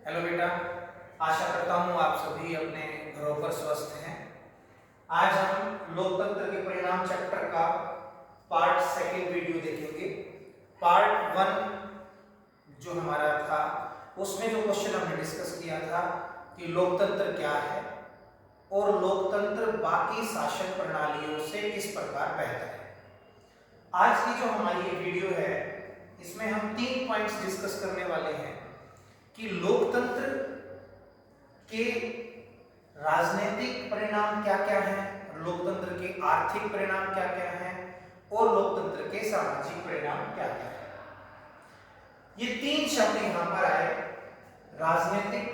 Hello बेटा, आशा करता हूँ आप सभी अपने घरों पर स्वस्थ हैं। आज हम लोकतंत्र के परिणाम चैप्टर का पार्ट सेकंड वीडियो देखेंगे। पार्ट वन जो हमारा था उसमें जो क्वेश्चन हमने डिस्कस किया था कि लोकतंत्र क्या है और लोकतंत्र बाकी शासन प्रणालियों से किस प्रकार बेहतर है। आज की जो हमारी ये वीडियो है इसमें हम 3 पॉइंट्स डिस्कस करने वाले हैं कि लोकतंत्र के राजनीतिक परिणाम क्या क्या हैं, लोकतंत्र के आर्थिक परिणाम क्या क्या हैं और लोकतंत्र के सामाजिक परिणाम क्या क्या हैं। ये 3 शब्द यहां पर आए, राजनीतिक,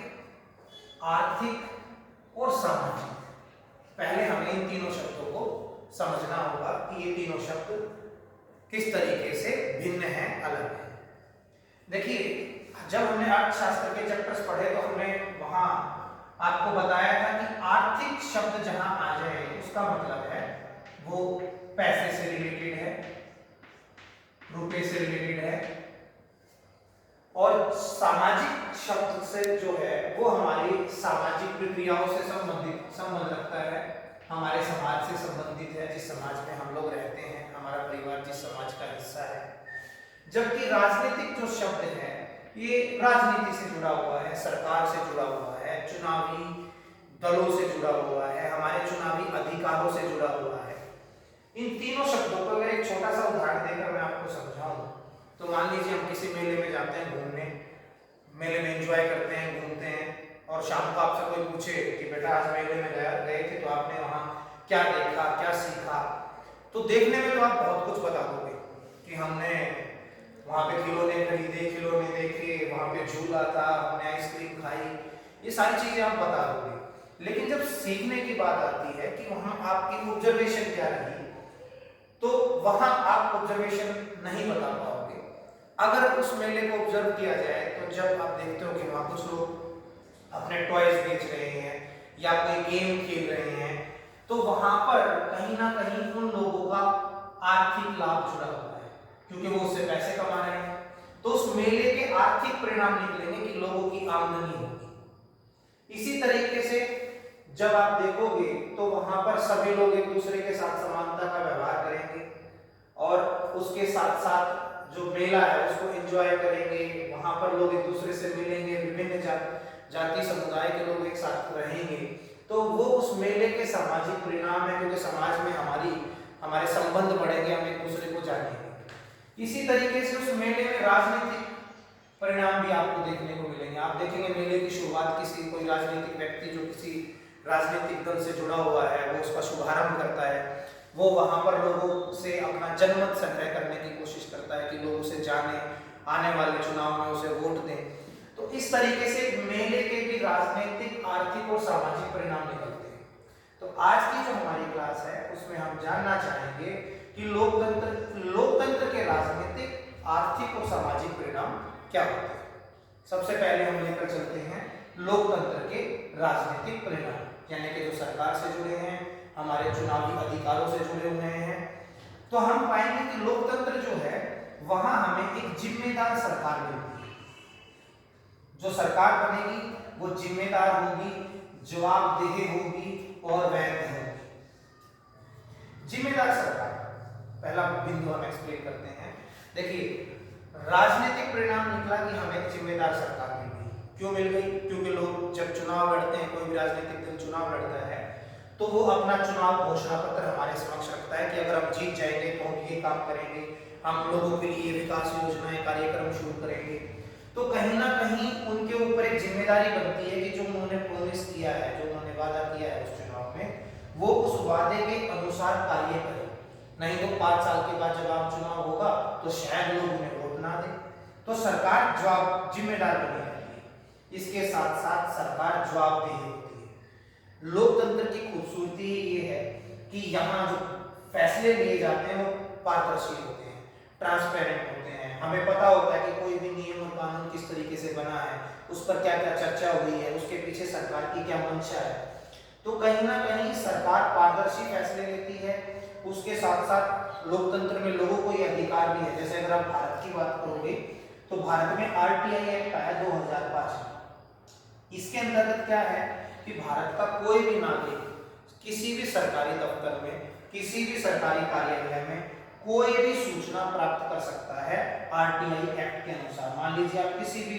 आर्थिक और सामाजिक। पहले हमें इन तीनों शब्दों को समझना होगा कि ये तीनों शब्द किस तरीके से भिन्न हैं, अलग हैं। देखिए, जब हमने अर्थशास्त्र के चैप्टर्स पढ़े तो हमने वहां आपको बताया था कि आर्थिक शब्द जहां आ जाए उसका मतलब है वो पैसे से रिलेटेड है, रुपए से रिलेटेड है, और सामाजिक शब्द से जो है वो हमारी सामाजिक प्रक्रियाओं से संबंध रखता है, हमारे समाज से संबंधित है, जिस समाज में हम लोग रहते हैं, हमारा परिवार जिस समाज का हिस्सा है। जबकि राजनीतिक जो शब्द है ये राजनीति से जुड़ा हुआ है, सरकार से जुड़ा हुआ है, चुनावी दलों से जुड़ा हुआ है, हमारे चुनावी अधिकारों से जुड़ा हुआ है। इन तीनों शब्दों को अगर एक छोटा सा उदाहरण देकर मैं आपको समझाऊं तो मान लीजिए हम किसी मेले में जाते हैं घूमने, मेले में एंजॉय करते हैं, घूमते हैं, और शाम को आपसे कोई पूछे कि बेटा आज मेले में गए थे तो आपने वहां क्या देखा, क्या सीखा, तो देखने में तो आप बहुत कुछ बता दोगे कि हमने वहां पे खिलौने खरीदे, खिलौने देखे, वहां पे झूला था, हमने आइसक्रीम खाई, ये सारी चीजें आप बता दोगे। लेकिन जब सीखने की बात आती है कि वहां आपकी ऑब्जर्वेशन क्या रही, तो वहां आप ऑब्जर्वेशन नहीं बता पाओगे। अगर उस मेले को ऑब्जर्व किया जाए तो जब आप देखते हो कि वहां कुछ लोग अपने टॉयज बेच रहे हैं या कोई गेम खेल रहे हैं, तो वहां पर कहीं ना कहीं उन लोगों का आर्थिक लाभ जुड़ा हुआ है, क्योंकि वो उससे पैसे कमा रहे हैं। तो उस मेले के आर्थिक परिणाम निकलेंगे कि लोगों की आमदनी होगी। इसी तरीके से जब आप देखोगे तो वहां पर सभी लोग एक दूसरे के साथ समानता का व्यवहार करेंगे और उसके साथ साथ जो मेला है उसको एंजॉय करेंगे। वहां पर लोग एक दूसरे से मिलेंगे, विभिन्न जाति समुदाय के लोग एक साथ रहेंगे, तो वो उस मेले के सामाजिक परिणाम है, क्योंकि समाज में हमारे संबंध बढ़ेंगे, हम एक दूसरे को जानेंगे। इसी तरीके से उस मेले में राजनीतिक परिणाम भी आपको देखने को मिलेंगे। आप देखेंगे मेले की शुरुआत कोई राजनीतिक व्यक्ति जो किसी राजनीतिक दल से जुड़ा हुआ है वो उसका शुभारंभ करता है, वो वहां पर लोगों से अपना जनमत संग्रह करने की कोशिश करता है कि लोग उसे जाने, आने वाले चुनाव में उसे वोट दें। तो इस तरीके से मेले के भी राजनीतिक, आर्थिक और सामाजिक परिणाम निकलते हैं। तो आज की जो हमारी क्लास है उसमें हम जानना चाहेंगे कि लोकतंत्र के राजनीतिक, आर्थिक और सामाजिक परिणाम क्या होते हैं। सबसे पहले हम लेकर चलते हैं लोकतंत्र के राजनीतिक परिणाम, यानी कि जो सरकार से जुड़े हैं, हमारे चुनावी अधिकारों से जुड़े हुए हैं। तो हम पाएंगे कि लोकतंत्र जो है वहां हमें एक जिम्मेदार सरकार मिलती है। जो सरकार बनेगी वो जिम्मेदार होगी, जवाबदेह होगी और वैध होगी। जिम्मेदार सरकार, पहला बिंदु हम एक्सप्लेन करते हैं। देखिए, राजनीतिक परिणाम निकला कि हमें एक जिम्मेदार सरकार मिल गई। क्यों मिल गई? क्योंकि लोग जब चुनाव लड़ते हैं, कोई भी राजनीतिक दल चुनाव लड़ता है तो वो अपना चुनाव घोषणा पत्र हमारे समक्ष रखता है कि अगर हम जीत जाएंगे तो हम ये काम करेंगे, हम लोगों के लिए विकास योजनाएं, कार्यक्रम शुरू करेंगे। तो कहीं ना कहीं उनके ऊपर एक जिम्मेदारी बनती है कि जो उन्होंने प्रोमिस किया है, जो उन्होंने वादा किया है उस चुनाव में, वो उस वादे के अनुसार कार्य करें। नहीं तो 5 साल के बाद जब आप चुनाव होगा तो शायद लोग उन्हें वोट ना दें। तो सरकार जिम्मेदार बनी रहती है। इसके साथ साथ सरकार जवाबदेह होती है। लोकतंत्र की खूबसूरती ये है कि यहाँ जो फैसले लिए जाते हैं वो पारदर्शी होते हैं, ट्रांसपेरेंट होते हैं। हमें पता होता है कि कोई भी नियम और कानून किस तरीके से बना है, उस पर क्या क्या चर्चा हुई है, उसके पीछे सरकार की क्या मंशा है। तो कहीं ना कहीं सरकार पारदर्शी फैसले लेती है। उसके साथ साथ लोकतंत्र में लोगों को ये अधिकार भी है। जैसे अगर आप भारत की बात करोगे तो भारत में आरटीआई एक्ट आया 2005 में। इसके अंतर्गत क्या है कि भारत का कोई भी नागरिक किसी भी सरकारी दफ्तर में, किसी भी सरकारी कार्यालय में कोई भी सूचना प्राप्त कर सकता है आरटीआई एक्ट के अनुसार। मान लीजिए आप किसी भी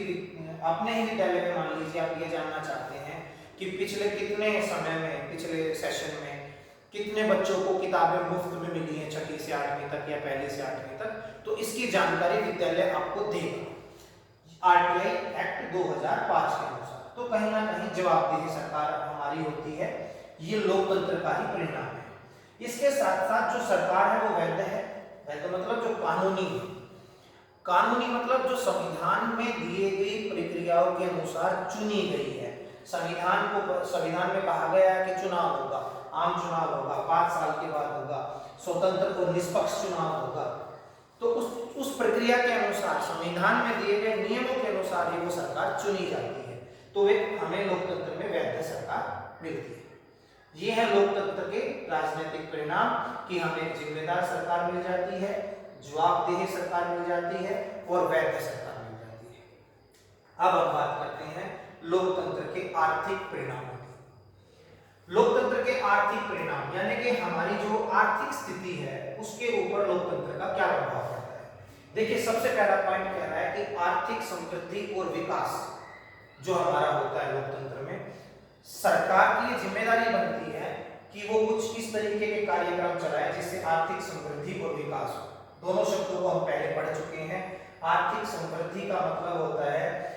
अपने ही विद्यालय में, मान लीजिए आप ये जानना चाहते हैं कि पिछले कितने समय में, पिछले सेशन में कितने बच्चों को किताबें मुफ्त में मिली हैं 6ठी से 8वीं तक या 1ली से 8वीं तक, तो इसकी जानकारी विद्यालय आपको देगा आरटीआई एक्ट 2005 के अनुसार। तो कहीं ना कहीं जवाबदेही सरकार हमारी होती है, ये लोकतंत्र का ही परिणाम है। इसके साथ साथ जो सरकार है वो वैध है। वैध मतलब जो कानूनी है। कानूनी मतलब जो संविधान में दिए गई प्रक्रियाओं के अनुसार चुनी गई है। संविधान में कहा गया है कि चुनाव होगा, आम चुनाव होगा, 5 साल के बाद होगा, स्वतंत्र और निष्पक्ष चुनाव होगा। तो उस प्रक्रिया के अनुसार, संविधान में दिए गए नियमों के अनुसार ही वो सरकार चुनी जाती है। तो एक हमें लोकतंत्र में वैध सरकार मिलती है। ये है लोकतंत्र के राजनीतिक परिणाम कि हमें जिम्मेदार सरकार मिल जाती है, जवाबदेह सरकार मिल जाती है और वैध सरकार मिल जाती है। अब हम बात करते हैं लोकतंत्र के आर्थिक परिणामों की। लोकतंत्र के आर्थिक परिणाम यानी कि हमारी जो आर्थिक स्थिति है उसके ऊपर लोकतंत्र का क्या प्रभाव पड़ता है। देखिए, सबसे पहला पॉइंट कह रहा है कि आर्थिक समृद्धि और विकास जो हमारा होता है लोकतंत्र में, सरकार की जिम्मेदारी बनती है कि वो कुछ इस तरीके के कार्यक्रम चलाए जिससे आर्थिक समृद्धि और विकास हो। दोनों शब्दों को हम पहले पढ़ चुके हैं। आर्थिक समृद्धि का मतलब होता है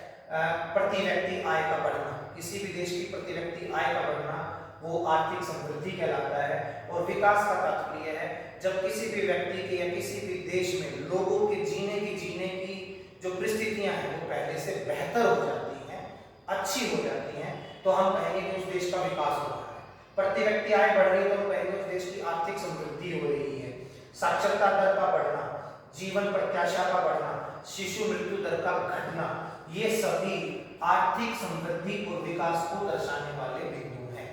प्रति व्यक्ति आय का बढ़ना। किसी भी देश की प्रति व्यक्ति आय का बढ़ना वो आर्थिक समृद्धि कहलाता है। और विकास का तात्पर्य है जब किसी भी व्यक्ति के या किसी भी देश में लोगों के जीने की जो परिस्थितियां हैं वो पहले से बेहतर हो जाती हैं, अच्छी हो जाती हैं, तो हम कहेंगे कि उस देश का विकास हो रहा है। प्रति व्यक्ति आय बढ़ रही है तो हम कहेंगे उस देश की आर्थिक समृद्धि हो रही है। साक्षरता दर का बढ़ना, जीवन प्रत्याशा का बढ़ना, शिशु मृत्यु दर का घटना, ये सभी आर्थिक समृद्धि और विकास को दर्शाने वाले बिंदु हैं।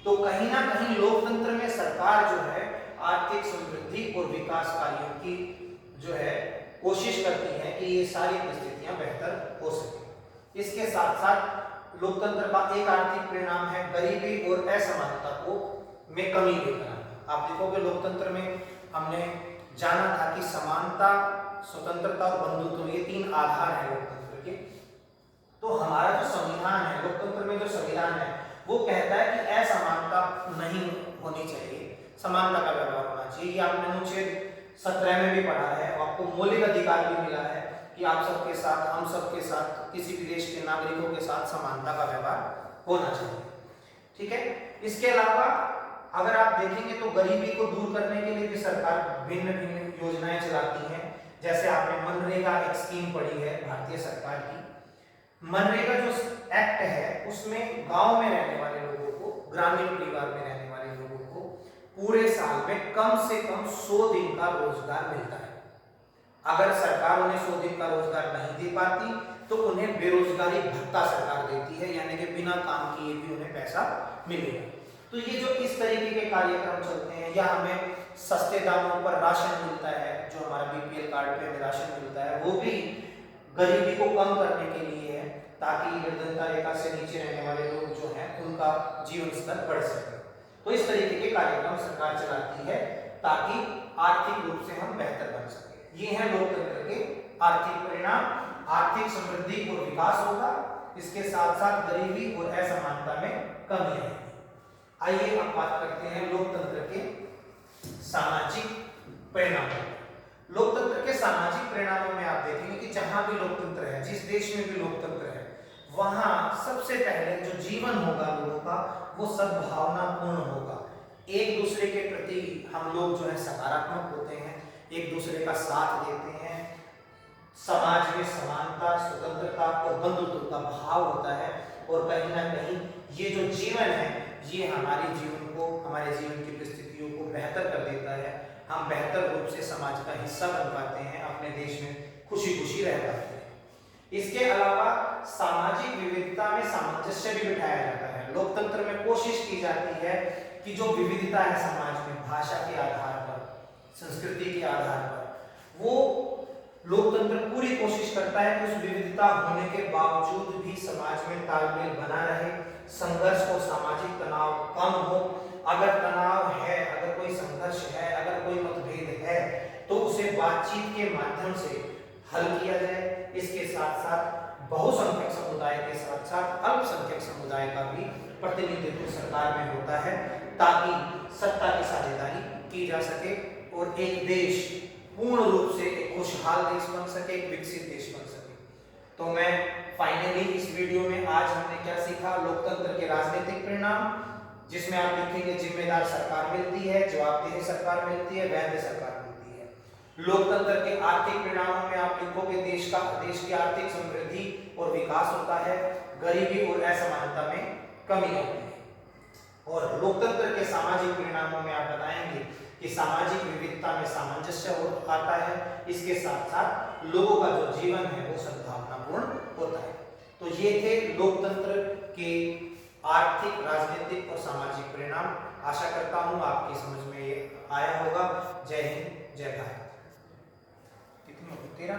तो कहीं ना कहीं लोकतंत्र में सरकार जो है आर्थिक समृद्धि और विकास कार्यों की जो है कोशिश करती है कि ये सारी परिस्थितियां बेहतर हो सके। इसके साथ साथ लोकतंत्र का एक आर्थिक परिणाम है गरीबी और असमानता को में कमी लेकर आना। आप देखोगे लोकतंत्र में हमने जाना था कि समानता, स्वतंत्रता और बंधुत्व ये 3 आधार हैं लोकतंत्र के। तो हमारा जो संविधान है, लोकतंत्र में जो संविधान है वो कहता है कि असमानता नहीं होनी चाहिए, समानता का व्यवहार होना चाहिए। ये आपने अनुच्छेद 17 में भी पढ़ा है। आपको मौलिक अधिकार भी मिला है कि आप सबके साथ, हम सबके साथ, किसी भी देश के नागरिकों के साथ समानता का व्यवहार होना चाहिए। ठीक है। इसके अलावा अगर आप देखेंगे तो गरीबी को दूर करने के लिए भी सरकार भिन्न भिन्न योजनाएं चलाती है। जैसे आपने मनरेगा एक स्कीम पढ़ी है भारतीय सरकार की। मनरेगा जो एक्ट है उसमें गांव में रहने वाले लोगों को, ग्रामीण परिवार में रहने वाले लोगों को पूरे साल में कम से कम 100 दिन का रोजगार मिलता है। अगर सरकार उन्हें 100 दिन का रोजगार नहीं दे पाती तो उन्हें बेरोजगारी भत्ता सरकार देती है, यानी कि बिना काम किए भी उन्हें पैसा मिलेगा। तो ये जो इस तरीके के कार्यक्रम चलते हैं, या हमें सस्ते दामों पर राशन मिलता है, जो हमारा बीपीएल कार्ड पे हमें राशन मिलता है, वो भी गरीबी को कम करने के लिए है ताकि निर्धनता रेखा से नीचे रहने वाले लोग जो हैं उनका जीवन स्तर बढ़ सके। तो इस तरीके के कार्यक्रम सरकार चलाती है ताकि आर्थिक रूप से हम बेहतर बन सके। ये है लोकतंत्र के आर्थिक परिणाम। आर्थिक समृद्धि और विकास होगा, इसके साथ साथ गरीबी और असमानता में कमी आएगी। आइए अब बात करते हैं लोकतंत्र के सामाजिक परिणामों। लोकतंत्र के सामाजिक परिणामों में आप देखेंगे कि जहां भी लोकतंत्र है, जिस देश में भी लोकतंत्र है, वहां सबसे पहले जो जीवन होगा लोगों का वो सद्भावनापूर्ण होगा। एक दूसरे के प्रति हम लोग जो है सकारात्मक होते हैं, एक दूसरे का साथ देते हैं, समाज में समानता, स्वतंत्रता और बंधुत्व का भाव होता है। और कहीं ना कहीं ये जो जीवन है ये हमारे जीवन को, हमारे जीवन की परिस्थितियों को बेहतर कर देता है। हम बेहतर रूप से समाज का हिस्सा बन पाते हैं, अपने देश में खुशी खुशी रह पाते हैं। इसके अलावा सामाजिक विविधता में सामंजस्य भी बिठाया जाता है। लोकतंत्र में कोशिश की जाती है कि जो विविधता है समाज में, भाषा के आधार पर, संस्कृति के आधार पर, वो लोकतंत्र पूरी कोशिश करता है कि उस विविधता होने के बावजूद भी समाज में तालमेल बना रहे, संघर्ष और सामाजिक तनाव कम हो। अगर तनाव है, अगर कोई संघर्ष है, अगर कोई मतभेद है, तो उसे बातचीत के माध्यम से हल किया जाए। इसके साथ साथ बहुसंख्यक समुदाय के साथ साथ अल्पसंख्यक समुदाय का भी प्रतिनिधित्व सरकार में होता है, ताकि सत्ता की साझेदारी की जा सके और एक देश पूर्ण रूप से एक खुशहाल देश बन सके, एक विकसित देश बन सके। तो मैं फाइनली इस वीडियो में आज हमने क्या सीखा, लोकतंत्र के राजनीतिक परिणाम, जिसमें आप लिखेंगे जिम्मेदार सरकार मिलती है, जवाबदेह सरकार मिलती है, वैध सरकार मिलती है। लोकतंत्र के आर्थिक परिणामों में आप लिखोगे देश की आर्थिक समृद्धि और विकास होता है, गरीबी और असमानता में कमी होती है। और लोकतंत्र के सामाजिक परिणामों में आप बताएंगे कि सामाजिक विविधता में सामंजस्य आता है, इसके साथ साथ लोगों का जो जीवन है वो सद्भावनापूर्ण होता है। तो ये थे लोकतंत्र के आर्थिक, राजनीतिक और सामाजिक परिणाम। आशा करता हूं आपकी समझ में ये आया होगा। जय हिंद, जय भारत। कितनी 13